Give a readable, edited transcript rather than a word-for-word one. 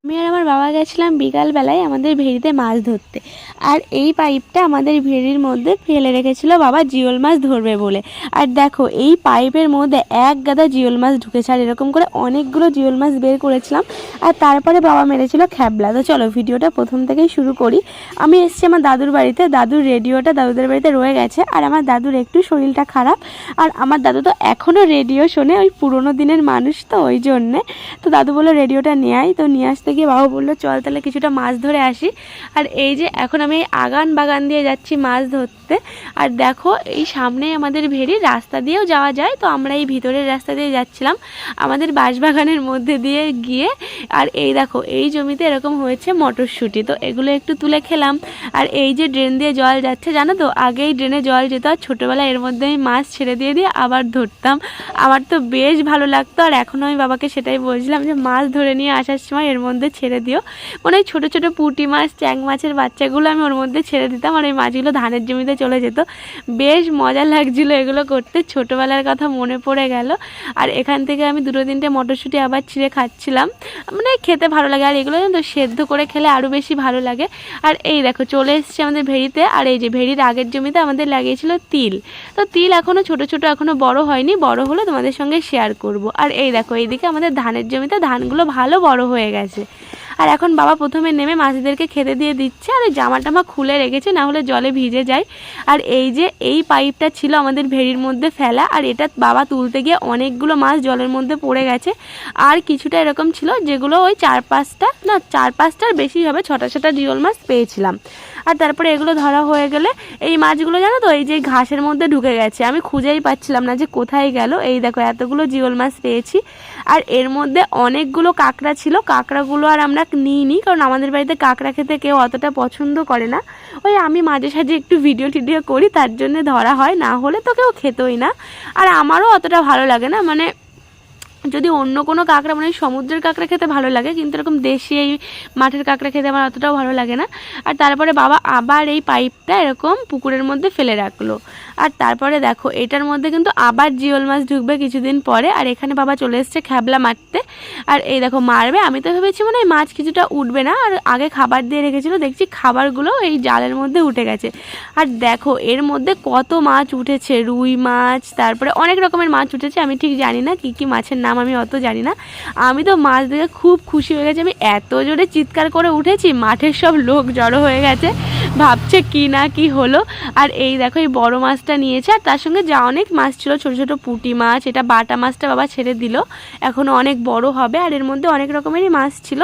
আমি আর আমার বাবা গেছিলাম বিকালবেলায় আমাদের ভেড়িতে মাছ ধরতে। আর এই পাইপটা আমাদের ভেড়ির মধ্যে ফেলে রেখেছিল বাবা জিওল মাছ ধরবে বলে। আর দেখো এই পাইপের মধ্যে এক গাদা জিওল মাছ ঢুকেছে, আর এরকম করে অনেকগুলো জিওল মাছ বের করেছিলাম। আর তারপরে বাবা মেরেছিল খ্যাবলা। তো চলো ভিডিওটা প্রথম থেকেই শুরু করি। আমি এসেছি আমার দাদুর বাড়িতে, দাদুর রেডিওটা দাদুদের বাড়িতে রয়ে গেছে, আর আমার দাদুর একটু শরীরটা খারাপ। আর আমার দাদু তো এখনও রেডিও শোনে, ওই পুরোনো দিনের মানুষ তো ওই জন্যে। তো দাদু বললো রেডিওটা নিয়ে আয়, তো নিয়ে আসতে গিয়ে বাবা বললো চল তাহলে কিছুটা মাছ ধরে আসি। আর এই যে এখন আমি এই আগান বাগান দিয়ে যাচ্ছি মাছ ধরতে। আর দেখো এই সামনে আমাদের ভেড়ি, রাস্তা দিয়েও যাওয়া যায়, তো আমরা এই ভিতরের রাস্তা দিয়ে যাচ্ছিলাম আমাদের বাঁশবাগানের মধ্যে দিয়ে গিয়ে। আর এই দেখো এই জমিতে এরকম হয়েছে মটরশুঁটি, তো এগুলো একটু তুলে খেলাম। আর এই যে ড্রেন দিয়ে জল যাচ্ছে জানো তো, আগেই ড্রেনে জল যেত, আর ছোটোবেলায় এর মধ্যে আমি মাছ ছেড়ে দিয়ে আবার ধরতাম। আমার তো বেশ ভালো লাগতো। আর এখনও আমি বাবাকে সেটাই বলছিলাম যে মাছ ধরে নিয়ে আসার সময় এর মধ্যে ছেড়ে দিও। মানে ওই ছোটো ছোটো পুঁটি মাছ, চ্যাং মাছের বাচ্চাগুলো আমি ওর মধ্যে ছেড়ে দিতাম, আর ওই মাছগুলো ধানের জমিতে চলে যেত। বেশ মজা লাগছিল এগুলো করতে, ছোটোবেলার কথা মনে পড়ে গেল। আর এখান থেকে আমি 2-3টে মটরশুঁটি আবার ছিঁড়ে খাচ্ছিলাম, মানে খেতে ভালো লাগে। আর এগুলো তো সেদ্ধ করে খেলে আরও বেশি ভালো লাগে। আর এই দেখো চলে এসেছে আমাদের ভেড়িতে। আর এই যে ভেড়ির আগের জমিতে আমাদের লাগিয়েছিল তিল, তো তিল এখনও ছোটো ছোটো, এখনও বড় হয়নি, বড় হলে তোমাদের সঙ্গে শেয়ার করব। আর এই দেখো এইদিকে আমাদের ধানের জমিতে ধানগুলো ভালো বড় হয়ে গেছে। আর এখন বাবা প্রথমে নেমে মাছদেরকে খেতে দিয়ে দিচ্ছে, আর এই জামা টামা খুলে রেখেছে, না হলে জলে ভিজে যায়। আর এই যে এই পাইপটা ছিল আমাদের ভেড়ির মধ্যে ফেলা, আর এটা বাবা তুলতে গিয়ে অনেকগুলো মাছ জলের মধ্যে পড়ে গেছে। আর কিছুটা এরকম ছিল যেগুলো ওই 4-5টার বেশি হবে, 6টা জিওল মাছ পেয়েছিলাম। আর তারপরে এগুলো ধরা হয়ে গেলে এই মাছগুলো জানো তো এই যে ঘাসের মধ্যে ঢুকে গেছে, আমি খুঁজেই পাচ্ছিলাম না যে কোথায় গেল। এই দেখো এতগুলো জিওল মাছ পেয়েছি। আর এর মধ্যে অনেকগুলো কাঁকড়া ছিল, কাঁকড়াগুলো আর আমরা নিইনি, কারণ আমাদের বাড়িতে কাঁকড়া খেতে কেউ অতটা পছন্দ করে না। ওই আমি মাঝে সাঝে একটু ভিডিও টিডিও করি তার জন্য ধরা হয়, না হলে তো কেউ খেতই না। আর আমারও অতটা ভালো লাগে না, মানে যদি অন্য কোনো কাঁকড়া, মানে সমুদ্রের কাঁকড়া খেতে ভালো লাগে, কিন্তু এরকম দেশি এই মাঠের কাঁকড়া খেতে আমার অতটাও ভালো লাগে না। আর তারপরে বাবা আবার এই পাইপটা এরকম পুকুরের মধ্যে ফেলে রাখলো। আর তারপরে দেখো এটার মধ্যে কিন্তু আবার জিওল মাছ ঢুকবে কিছুদিন পরে। আর এখানে বাবা চলে এসছে খ্যাবলা মারতে। আর এই দেখো মারবে, আমি তো ভেবেছি মানে এই মাছ কিছুটা উঠবে না, আর আগে খাবার দিয়ে রেখেছিলো, দেখছি খাবারগুলো এই জালের মধ্যে উঠে গেছে। আর দেখো এর মধ্যে কত মাছ উঠেছে, রুই মাছ, তারপরে অনেক রকমের মাছ উঠেছে, আমি ঠিক জানি না কী কী মাছের নাম, আমি অত জানি না। আমি তো মাছ দেখে খুব খুশি হয়ে গেছি, আমি এত জোরে চিৎকার করে উঠেছি, মাঠের সব লোক জড়ো হয়ে গেছে, ভাবছে কি না কি হলো। আর এই দেখো এই বড় মাছটা নিয়েছে, আর তার সঙ্গে যা অনেক মাছ ছিল, ছোটো ছোটো পুঁটি মাছ, এটা বাটা মাছটা বাবা ছেড়ে দিল, এখনও অনেক বড় হবে। আর এর মধ্যে অনেক রকমেরই মাছ ছিল।